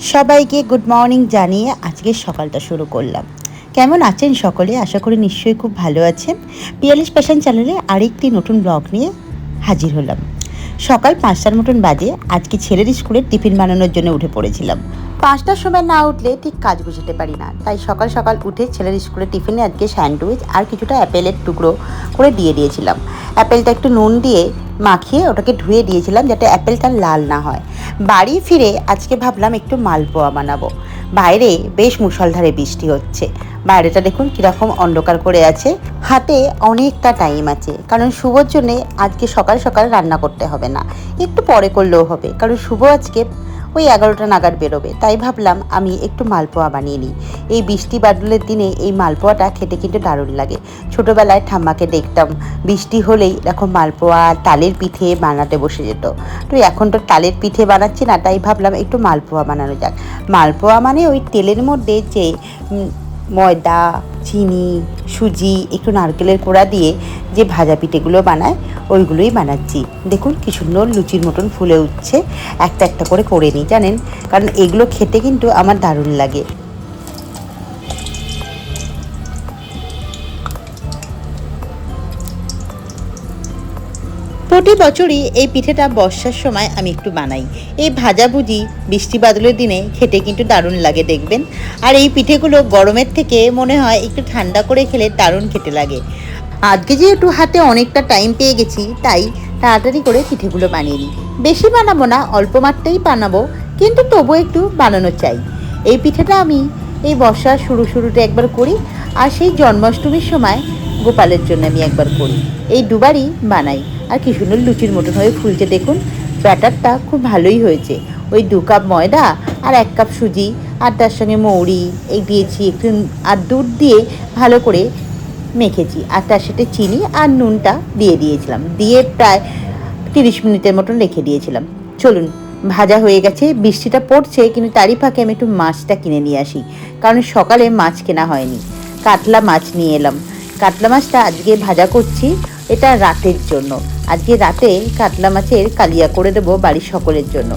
সবাইকে good morning জানিয়ে আজকের সকালটা শুরু করলাম। কেমন আছেন সকলে? আশা করি নিশ্চয়ই খুব ভালো আছেন। পিয়ালিশ প্যাশন চ্যানেলে আরেকটি নতুন ব্লগ নিয়ে হাজির হলাম। সকাল 5টার মতন বাজে। আজকে ছেলের স্কুলে টিফিন বানানোর জন্য উঠে পড়েছিলাম। 5টার সময় না উঠলে ঠিক কাজ গুছাতে পারি না, তাই সকাল সকাল উঠে ছেলের স্কুলে টিফিনে আজকে স্যান্ডউইচ আর কিছুটা অ্যাপেলের টুকরো করে দিয়ে দিয়েছিলাম। অ্যাপেলটা একটু নুন দিয়ে মাখিয়ে ওটাকে ধুয়ে দিয়েছিলাম যাতে অ্যাপেলটা লাল না হয়। বাড়ি ফিরে আজকে ভাবলাম একটু মালপোয়া বানাবো। বাইরে বেশ মুষলধারে বৃষ্টি হচ্ছে। বাইরেটা দেখুন কীরকম অন্ধকার করে আছে। হাতে অনেকটা টাইম আছে, কারণ শুভর জন্যে আজকে সকাল সকাল রান্না করতে হবে না, একটু পরে করলেও হবে, কারণ শুভ আজকে ওই 11টা নাগাদ বেরোবে। তাই ভাবলাম আমি একটু মালপোয়া বানিয়ে নিই। এই বৃষ্টি বাদলের দিনে এই মালপোয়াটা খেতে কিন্তু দারুণ লাগে। ছোটোবেলায় ঠাম্মাকে দেখতাম বৃষ্টি হলেই এরকম মালপোয়া তালের পিঠে বানাতে বসে যেত। তো এখন তো তালের পিঠে বানাচ্ছি না, তাই ভাবলাম একটু মালপোয়া বানানো যাক। মালপোয়া মানে ওই তেলের মধ্যে যে ময়দা, চিনি, সুজি, একটু নারকেলের কোড়া দিয়ে যে ভাজা পিঠেগুলো বানায় ওইগুলোই বানাচ্ছি। দেখুন কি সুন্দর লুচির মতন ফুলে উঠছে। একটা একটা করে নিই জানেন, কারণ এগুলো খেতে কিন্তু আমার দারুণ লাগে। প্রতি বছরই এই পিঠেটা বর্ষার সময় আমি একটু বানাই। এই ভাজাভুজি বৃষ্টি বাদলের দিনে খেতে কিন্তু দারুণ লাগে দেখবেন। আর এই পিঠেগুলো গরমের থেকে মনে হয় একটু ঠান্ডা করে খেলে দারুণ খেতে লাগে। আজকে যেহেতু হাতে অনেকটা টাইম পেয়ে গেছি, তাই তাড়াতাড়ি করে পিঠেগুলো বানিয়ে নিই। বেশি বানাবো না, অল্প মাত্রাই বানাবো, কিন্তু তবু একটু বানানো চাই। এই পিঠেটা আমি এই বর্ষার শুরুতে একবার করি, আর সেই জন্মাষ্টমীর সময় গোপালের জন্য আমি একবার করি। এই দুবারই বানাই। আর কি সুন্দর লুচির মতন হয়ে ফুলছে দেখুন। ব্যাটারটা খুব ভালোই হয়েছে। ওই 2 কাপ ময়দা আর 1 কাপ সুজি আর তার সঙ্গে মৌরি এই দিয়েছি একটু, আর দুধ দিয়ে ভালো করে মেখেছি, আর তার সাথে চিনি আর নুনটা দিয়ে দিয়েছিলাম, দিয়ে প্রায় 30 মিনিটের মতন রেখে দিয়েছিলাম। চলুন, ভাজা হয়ে গেছে, বৃষ্টিটা পড়ছে, কিন্তু তারই ফাঁকে আমি একটু মাছটা কিনে নিয়ে আসি, কারণ সকালে মাছ কেনা হয়নি। কাতলা মাছ নিয়ে এলাম। কাতলা মাছটা আজকে ভাজা করছি, এটা রাতের জন্য। আজকে রাতে কাতলা মাছের কালিয়া করে দেবো বাড়ির সকলের জন্য।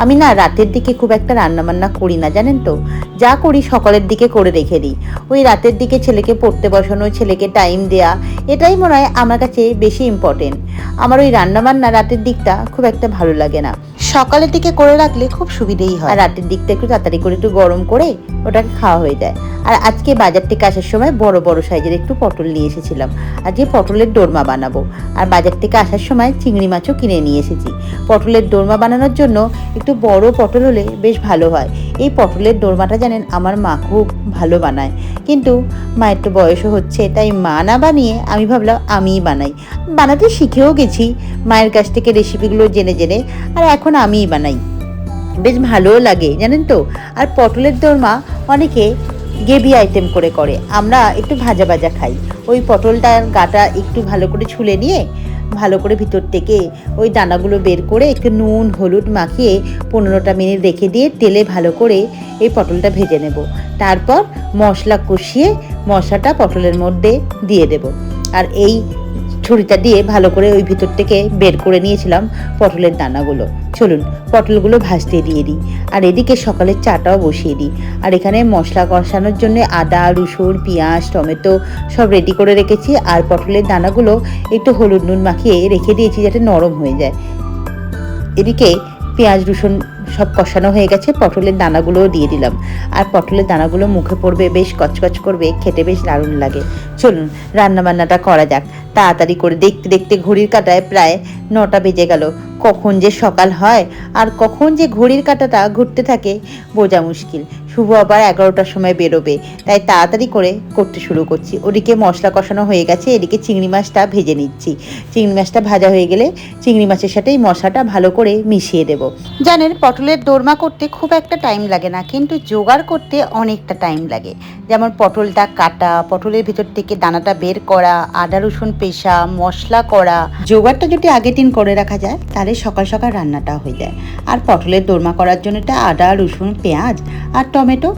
আমি না রাতের দিকে খুব একটা রান্নাবান্না করি না জানেন তো, যা করি সকালের দিকে করে রেখে দিই। ওই রাতের দিকে ছেলেকে পড়তে বসানো, ছেলেকে টাইম দেয়া, এটাই মনে হয় আমার কাছে বেশি ইম্পর্টেন্ট। আমার ওই রান্নাবান্না রাতের দিকটা খুব একটা ভালো লাগে না। সকালের দিকে করে রাখলে খুব সুবিধেই হয়, আর রাতের দিকটা একটু তাড়াতাড়ি করে একটু গরম করে ওটাকে খাওয়া হয়ে যায়। আর আজকে বাজার থেকে আসার সময় বড় বড় সাইজের একটু পটল নিয়ে এসেছিলাম। আজকে পটলের দোরমা বানাবো। আর বাজার থেকে আসার সময় চিংড়ি মাছও কিনে নিয়ে এসেছি। পটলের দোরমা বানানোর জন্য একটু বড় পটল হলে বেশ ভালো হয়। এই পটলের দোরমাটা জানেন আমার মা খুব ভালো বানায়, কিন্তু মায়ের তো বয়সও হচ্ছে, তাই মা না বানিয়ে আমি ভাবলাম আমিই বানাই। বানাতে শিখেও গেছি মায়ের কাছ থেকে রেসিপিগুলো জেনে জেনে, আর এখন আমিই বানাই। বেশ ভালোও লাগে জানেন তো। আর পটলের দোরমা অনেকে গ্রেভি আইটেম করে, আমরা একটু ভাজা ভাজা খাই। ওই পটলটার গাটা একটু ভালো করে ছুলে নিয়ে ভালো করে ভিতর থেকে ওই দানাগুলো বের করে একটু নুন হলুদ মাখিয়ে 15টা মিনিট রেখে দিয়ে তেলে ভালো করে এই পটলটা ভেজে নেব। তারপর মশলা কষিয়ে মশলাটা পটলের মধ্যে দিয়ে দেব। আর এই ছুরিটা দিয়ে ভালো করে ওই ভিতর থেকে বের করে নিয়েছিলাম পটলের দানাগুলো। চলুন পটলগুলো ভাজতে দিয়ে দিই, আর এদিকে সকালের চাটাও বসিয়ে দিই। আর এখানে মশলা কষানোর জন্য আদা রসুন পেঁয়াজ টমেটো সব রেডি করে রেখেছি, আর পটলের দানাগুলো একটু হলুদ নুন মাখিয়ে রেখে দিয়েছি যাতে নরম হয়ে যায়। এদিকে পেঁয়াজ রসুন সব কষানো হয়ে গেছে, পটলের দানাগুলোও দিয়ে দিলাম। আর পটলের দানাগুলো মুখে পড়বে, বেশ কচকচ করবে, খেতে বেশ দারুণ লাগে। চলুন রান্নাবান্নাটা করা যাক। তাড়াতাড়ি করে দেখতে দেখতে ঘড়ির কাঁটায় প্রায় 9টা বেজে গেল। কখন যে সকাল হয় আর কখন যে ঘড়ির কাঁটাটা ঘুরতে থাকে বোঝা মুশকিল। শুভ আবার 11টার সময় বেরোবে, তাই তাড়াতাড়ি করে করতে শুরু করছি। ওদিকে মশলা কষানো হয়ে গেছে, এদিকে চিংড়ি মাছটা ভেজে নিচ্ছি। চিংড়ি মাছটা ভাজা হয়ে গেলে চিংড়ি মাছের সাথে এই মশলাটা ভালো করে মিশিয়ে দেব। জানেন পটলের দোরমা করতে খুব একটা টাইম লাগে না, কিন্তু জোগাড় করতে অনেকটা টাইম লাগে। যেমন পটলটা কাটা, পটলের ভিতর থেকে দানাটা বের করা, আদা রসুন পেশা, মশলা করা, জোগাড়টা যদি আগের দিন করে রাখা যায় তাহলে সকাল সকাল রান্নাটা হয়ে যায়। আর পটলের দোরমা করার জন্য এটা আদা রসুন পেঁয়াজ আর টমেটো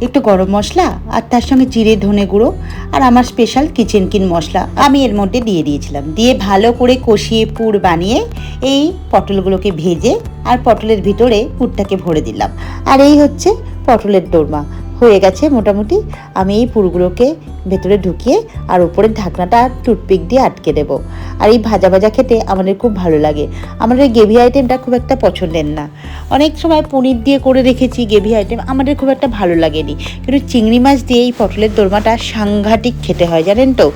একটু গরম মশলা আর তার সঙ্গে জিরে ধনে গুঁড়ো আর আমার স্পেশাল কিচেন কিং মশলা আমি এর মধ্যে দিয়ে দিয়েছিলাম। দিয়ে ভালো করে কষিয়ে পুর বানিয়ে এই পটলগুলোকে ভেজে আর পটলের ভিতরে পুরটাকে ভরে দিলাম। আর এই হচ্ছে পটলের দোরমা হয়ে গেছে মোটামুটি। আমি এই পুরগুলোকে ভেতরে ঢুকিয়ে আর উপরের ঢাকনাটা টুথপিক দিয়ে আটকে দেবো। আর এই ভাজা ভাজা খেতে আমাদের খুব ভালো লাগে। আমাদের গ্রেভি আইটেমটা খুব একটা পছন্দের না। অনেক সময় পনির দিয়ে করে রেখেছি গ্রেভি আইটেম, আমাদের খুব একটা ভালো লাগেনি। কিন্তু চিংড়ি মাছ দিয়ে এই পটলের দোরমাটা সাংঘাতিক খেতে হয় জানেন তো।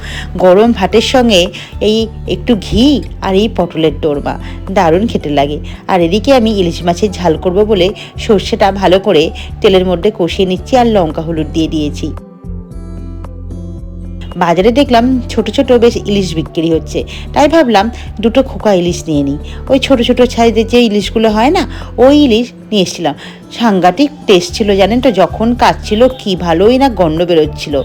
গরম ভাতের সঙ্গে এই একটু ঘি আর এই পটলের দোরমা দারুণ খেতে লাগে। আর এদিকে আমি ইলিশ মাছের ঝাল করব বলে সর্ষেটা ভালো করে তেলের মধ্যে কষিয়ে নিচ্ছি আর লঙ্কা হলুদ দিয়ে দিয়েছি। বাজারে দেখলাম ছোট ছোট বেশ ইলিশ বিক্রি হচ্ছে, তাই ভাবলাম দুটো খোকা ইলিশ নিয়ে নিই। ওই ছোট ছোট সাইজের যে ইলিশগুলো হয় না, ওই ইলিশ নিয়ে এসেছিলাম। সাংঘাতিক টেস্ট ছিল জানেন তো, যখন কাটছিল কি ভালোই না গন্ধ বেরোচ্ছিল।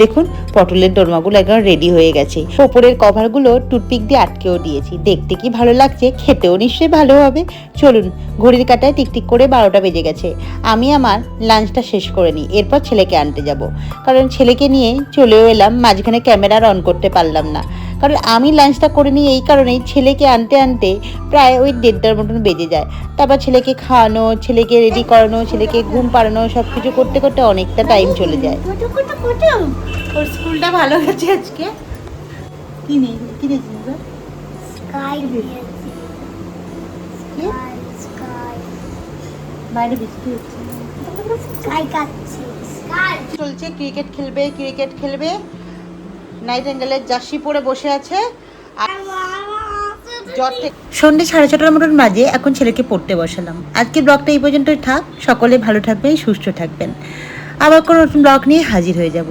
দেখুন পটলের দোরমাগুলো একদম রেডি হয়ে গেছে। ওপরের কভারগুলো টুথপিক দিয়ে আটকেও দিয়েছি। দেখতে কি ভালো লাগছে, খেতেও নিশ্চয়ই ভালো হবে। চলুন, ঘড়ির কাঁটায় টিকটিক করে 12টা বেজে গেছে। আমি আমার লাঞ্চটা শেষ করে নিই, এরপর ছেলেকে আনতে যাব। কারণ ছেলেকে নিয়ে চলেও এলাম, মাঝখানে ক্যামেরা অন করতে পারলাম না। কারণ আমি লাঞ্চটা করে নিই এই কারণেই, ছেলেকে আনতে আনতে প্রায় ওই 1:30টার মতন বেজে যায়। তারপর ছেলেকে খাওয়ানো, ছেলেকে রেডি করানো, ছেলেকে ঘুম পাড়ানো, সব কিছু করতে করতে অনেকটা টাইম চলে যায়। ওর স্কুলটা ভালো গেছে আজকে। বাইরে বৃষ্টি হচ্ছে, চলছে ক্রিকেট খেলবে। নাইটেঙ্গেলের জার্সি পরে বসে আছে। সন্ধ্যে 6:30টার মতন বাজে, এখন ছেলেকে পড়তে বসালাম। আজকে ব্লগটা এই পর্যন্তই থাক। সকলে ভালো থাকবেন, সুস্থ থাকবেন। আবার কোনো নতুন ব্লগ নিয়ে হাজির হয়ে যাব।